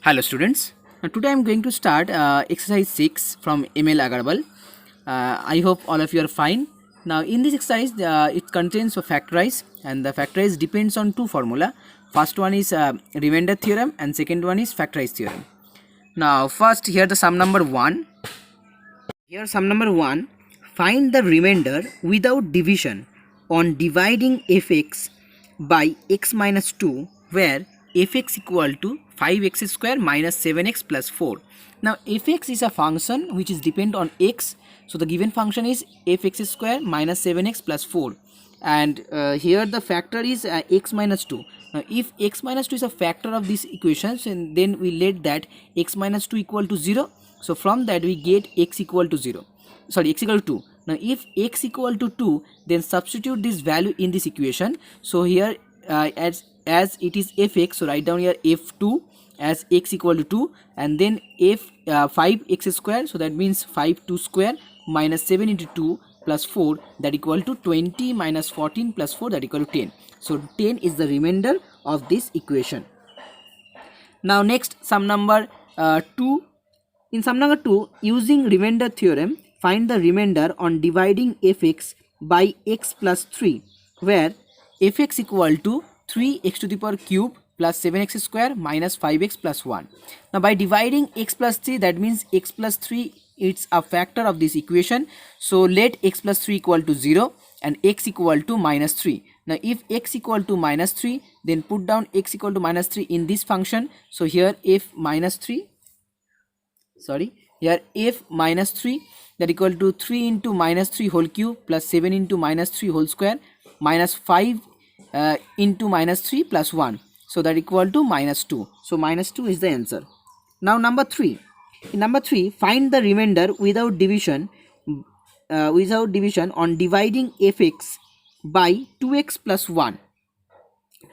Hello students. Today I am going to start exercise 6 from ML Agarwal. I hope all of you are fine. Now in this exercise it contains a factorize, and the factorize depends on two formula. First one is remainder theorem and second one is factorize theorem. Now first here the sum number 1. Here sum number 1, find the remainder without division on dividing fx by x minus 2 where fx equal to 5x square minus 7x plus 4. Now fx is a function which is depend on x, so the given function is fx square minus 7x plus 4, and here the factor is x minus 2. Now if x minus 2 is a factor of this equation, then we let that x minus 2 equal to 0. So from that we get x equal to 0. Sorry, x equal to 2. Now if x equal to 2, then substitute this value in this equation. So here as it is fx, so write down here f2 as x equal to 2, and then f 5x square, so that means 5 2 square minus 7 into 2 plus 4, that equal to 20 minus 14 plus 4, that equal to 10. So 10 is the remainder of this equation. Now next sum number 2. In sum number 2, using remainder theorem, find the remainder on dividing fx by x plus 3, where fx equal to 3x to the power cube plus 7x square minus 5x plus 1. Now by dividing x plus 3, that means x plus 3 it's a factor of this equation. So let x plus 3 equal to 0 and x equal to minus 3. Now if x equal to minus 3, then put down x equal to minus 3 in this function. So here f minus 3, here f minus 3, that equal to 3 into minus 3 whole cube plus 7 into minus 3 whole square minus 5 into minus 3 plus 1, so that equal to minus 2. So minus 2 is the answer. Now number 3. In number 3, find the remainder without division on dividing fx by 2x plus 1,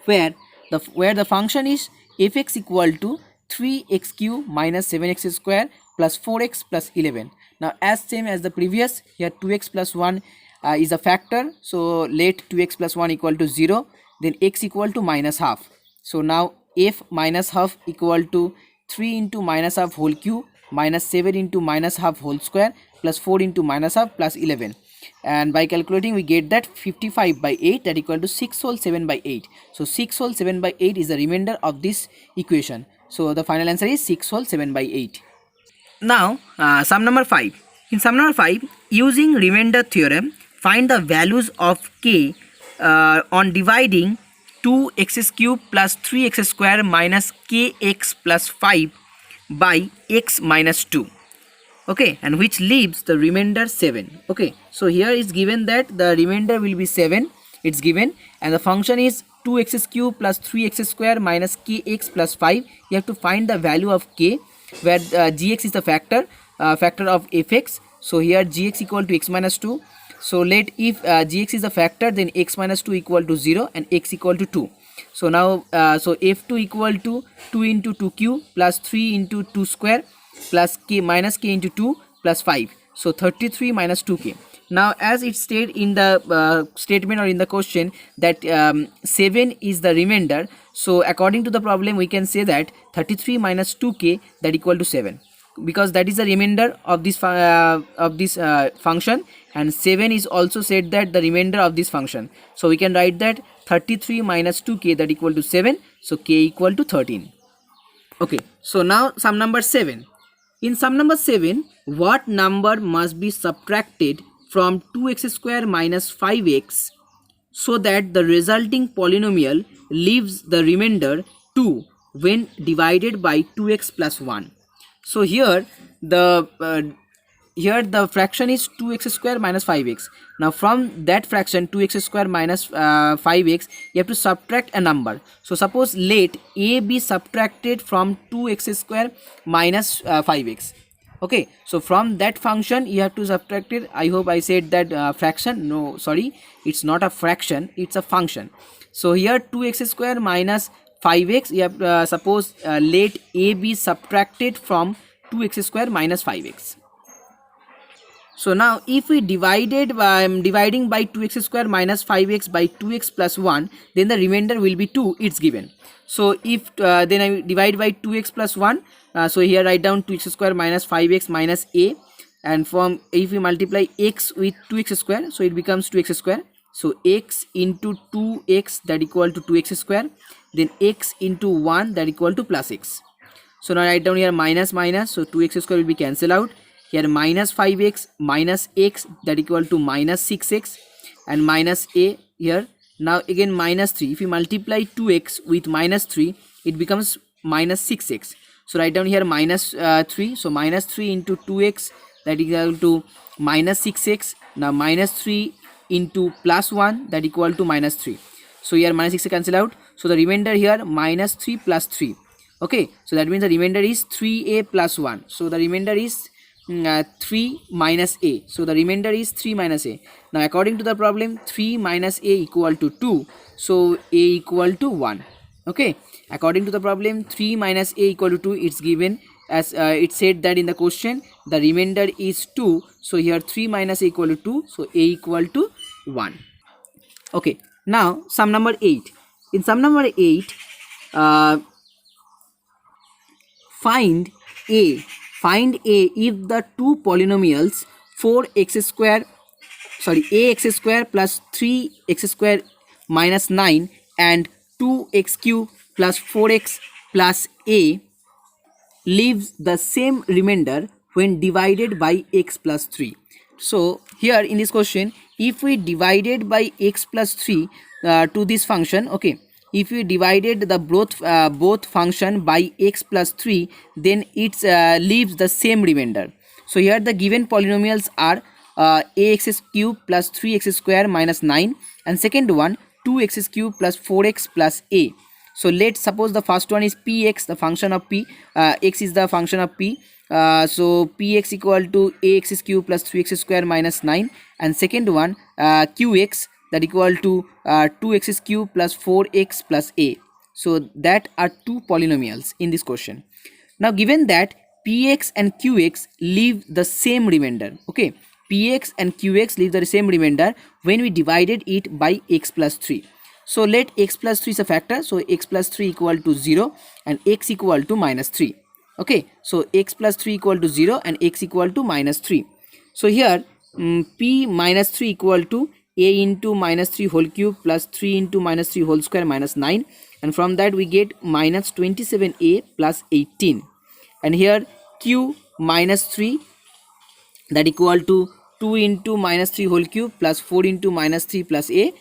where the function is fx equal to 3x cube minus 7x square plus 4x plus 11. Now as same as the previous, here 2x plus 1 is a factor, so let 2x plus 1 equal to 0, then x equal to minus half. So now f minus half equal to 3 into minus half whole cube minus 7 into minus half whole square plus 4 into minus half plus 11, and by calculating we get that 55 by 8, that equal to 6 whole 7 by 8. So 6 whole 7 by 8 is the remainder of this equation. So the final answer is 6 whole 7 by 8. Now sum number 5. In sum number 5, using remainder theorem, find the values of k on dividing 2x cube plus 3x square minus kx plus 5 by x minus 2. Okay, and which leaves the remainder 7. Okay, so here is given that the remainder will be 7, it's given, and the function is 2x cube plus 3x square minus kx plus 5. You have to find the value of k, where gx is the factor of fx. So here gx equal to x minus 2. So let if gx is a factor, then x minus 2 equal to 0 and x equal to 2. So now so f2 equal to 2 into 2 cube plus 3 into 2 square plus k minus k into 2 plus 5. So 33 minus 2k. Now as it stated in the statement or in the question that 7 is the remainder, so according to the problem we can say that 33 minus 2k, that equal to 7, because that is the remainder of this function, and 7 is also said that the remainder of this function. So we can write that 33 minus 2k, that equal to 7, so k equal to 13. Okay, so now sum number 7. In sum number 7, what number must be subtracted from 2x square minus 5x so that the resulting polynomial leaves the remainder 2 when divided by 2x plus 1. So here the fraction is 2x square minus 5x. Now from that fraction 2x square minus 5x, you have to subtract a number. So suppose let a be subtracted from 2x square minus 5x. Okay, so from that function you have to subtract it. I hope I said that fraction. No, sorry, it's not a fraction, it's a function. So here 2x square minus 5x, you have suppose let a be subtracted from 2x square minus 5x. So now if we divided by dividing by 2x square minus 5x by 2x plus 1, then the remainder will be 2. It's given. So if then I divide by 2x plus 1, so here write down 2x square minus 5x minus a, and from if we multiply x with 2x square, so it becomes 2x square. So x into 2x, that equal to 2x square, then x into 1, that equal to plus x. So now write down here minus minus, so 2x square will be cancelled out. Here minus 5x minus x, that equal to minus 6x, and minus a here. Now again minus 3. If we multiply 2x with minus 3, it becomes minus 6x. So write down here minus 3. So minus 3 into 2x, that equal to minus 6x. Now minus 3 into plus 1, that equal to minus 3. So here minus 6 cancel out. So the remainder here minus 3 plus 3. Okay, so that means the remainder is 3a plus 1. So the remainder is 3 minus a. So the remainder is 3 minus a. Now according to the problem, 3 minus a equal to 2. So a equal to 1. Okay, according to the problem, 3 minus a equal to 2. It's given as it said that in the question the remainder is 2. So here 3 minus a equal to 2. So a equal to 1. Okay, now sum number 8. In sum number 8, find a if the two polynomials 4x square ax square plus 3x square minus 9 and 2x cube plus 4x plus a leaves the same remainder when divided by x plus 3. So here in this question, if we divided by x plus 3 to this function, okay, if we divided the both function by x plus 3, then it leaves the same remainder. So here the given polynomials are ax cube plus 3x square minus 9, and second one 2x cube plus 4x plus a. So let's suppose the first one is px, the function of p, x is the function of p. So px equal to ax cube plus 3x square minus 9, and second one qx, that equal to 2x cube plus 4x plus a. So that are two polynomials in this question. Now given that px and qx leave the same remainder, okay, px and qx leave the same remainder when we divided it by x plus 3. So let x plus 3 is a factor, so x plus 3 equal to 0 and x equal to minus 3. Okay, so x plus 3 equal to 0 and x equal to minus 3. So here p minus 3 equal to a into minus 3 whole cube plus 3 into minus 3 whole square minus 9, and from that we get minus 27a plus 18, and here q minus 3, that equal to 2 into minus 3 whole cube plus 4 into minus 3 plus a.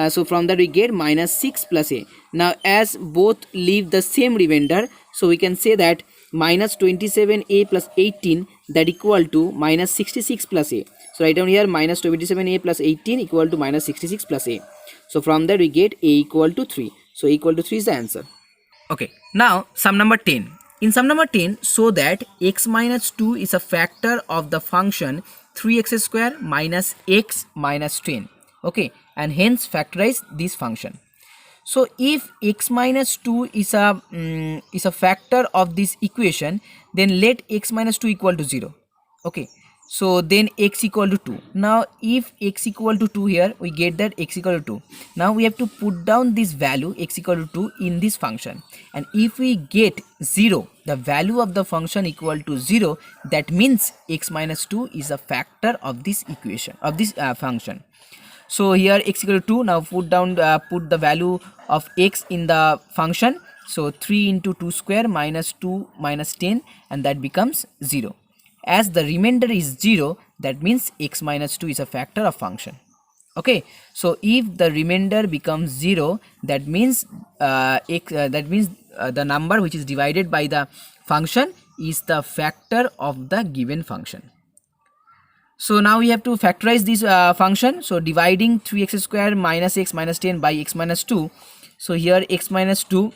So from that we get minus 6 plus a. Now as both leave the same remainder, so we can say that minus 27a plus 18, that equal to minus 66 plus a. So write down here minus 27a plus 18 equal to minus 66 plus a. So from that we get a equal to 3. So a equal to 3 is the answer. Okay, now sum number 10. In sum number 10, show that x minus 2 is a factor of the function 3x square minus x minus 10. Okay, and hence factorize this function. So if x minus 2 is a factor of this equation, then let x minus 2 equal to 0. Okay, so then x equal to 2. Now if x equal to 2, here we get that x equal to 2. Now we have to put down this value x equal to 2 in this function, and if we get 0, the value of the function equal to 0, that means x minus 2 is a factor of this equation, of this function. So here x equal to 2. Now put the value of x in the function. So 3 into 2 square minus 2 minus 10, and that becomes 0. As the remainder is 0, that means x minus 2 is a factor of function. Okay, so if the remainder becomes 0, that means the number which is divided by the function is the factor of the given function. So now we have to factorize this function. So dividing 3x square minus x minus 10 by x minus 2. So here x minus 2,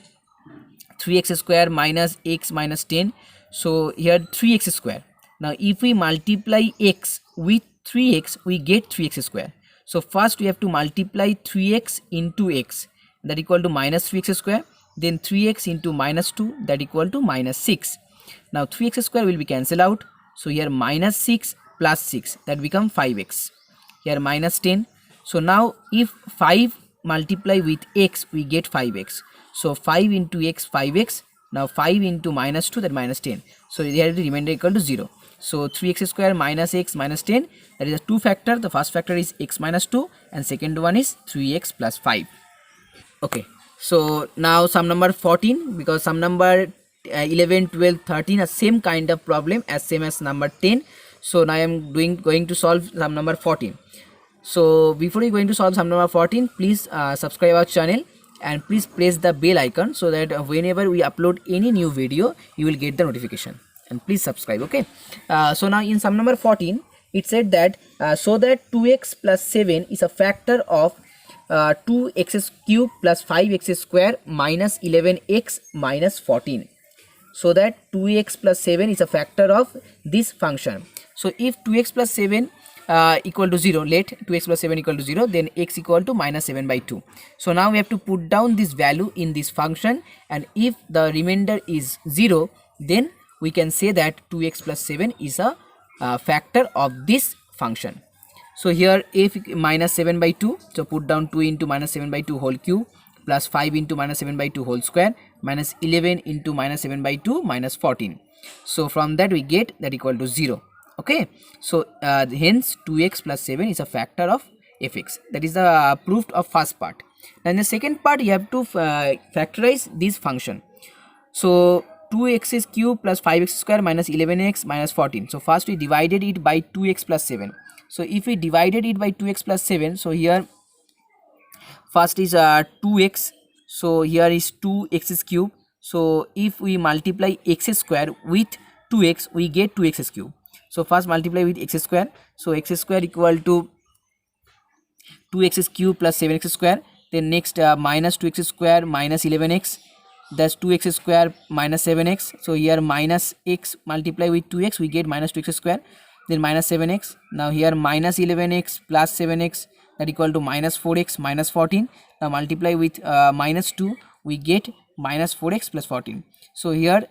3x square minus x minus 10. So here 3x square. Now if we multiply x with 3x, we get 3x square. So first we have to multiply 3x into x, that equal to minus 3x square. Then 3x into minus 2, that equal to minus 6. Now 3x square will be cancelled out. So here minus 6 plus 6, that become 5x. Here minus 10. So now if 5 multiply with x, we get 5x. So 5 into x, 5x. Now 5 into minus 2, that minus 10. So here the remainder equal to 0. So 3x square minus x minus 10, that is a 2 factor. The first factor is x minus 2 and second one is 3x plus 5. Okay, so now sum number 14, because sum number 11, 12, 13 are same kind of problem as same as number 10. So now I am going to solve sum number 14. So before you going to solve sum number 14, please subscribe our channel and please press the bell icon, so that whenever we upload any new video, you will get the notification. And please subscribe. Okay, so now in sum number 14, it said that so that 2x plus 7 is a factor of 2x cube plus 5x square minus 11x minus 14. So that 2x plus 7 is a factor of this function. So if 2x plus 7 equal to 0, let 2x plus 7 equal to 0, then x equal to minus 7 by 2. So now we have to put down this value in this function, and if the remainder is 0, then we can say that 2x plus 7 is a factor of this function. So here if minus 7 by 2, so put down 2 into minus 7 by 2 whole cube plus 5 into minus 7 by 2 whole square minus 11 into minus 7 by 2 minus 14. So from that we get that equal to 0. Okay, so hence 2x plus 7 is a factor of fx. That is the proof of first part. Then the second part, you have to factorize this function. So 2x cube plus 5x square minus 11x minus 14. So first we divided it by 2x plus 7. So if we divided it by 2x plus 7, so here first is 2x, so here is 2x cube. So if we multiply x square with 2x, we get 2x cube. So first multiply with x square, so x square equal to 2x cube plus 7x square. Then next minus 2x square minus 11x, that's 2x square minus 7x. So here minus x multiply with 2x, we get minus 2x square, then minus 7x. Now here minus 11x plus 7x, that equal to minus 4x minus 14. Now multiply with minus 2, we get minus 4x plus 14. So here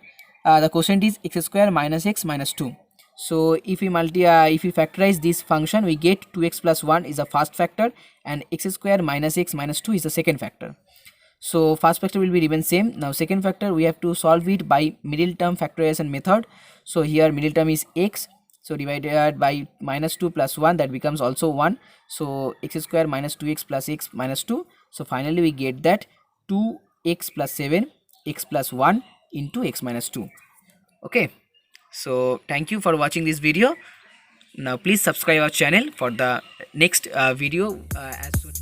the quotient is x square minus x minus 2. So if we factorize this function, we get 2x plus 1 is the first factor and x square minus x minus 2 is the second factor. So first factor will be remain same. Now second factor, we have to solve it by middle term factorization method. So here middle term is x, so divided by minus 2 plus 1, that becomes also 1. So x square minus 2x plus x minus 2. So finally we get that 2x plus 7 x plus 1 into x minus 2. Okay, so thank you for watching this video. Now please subscribe our channel for the next video as soon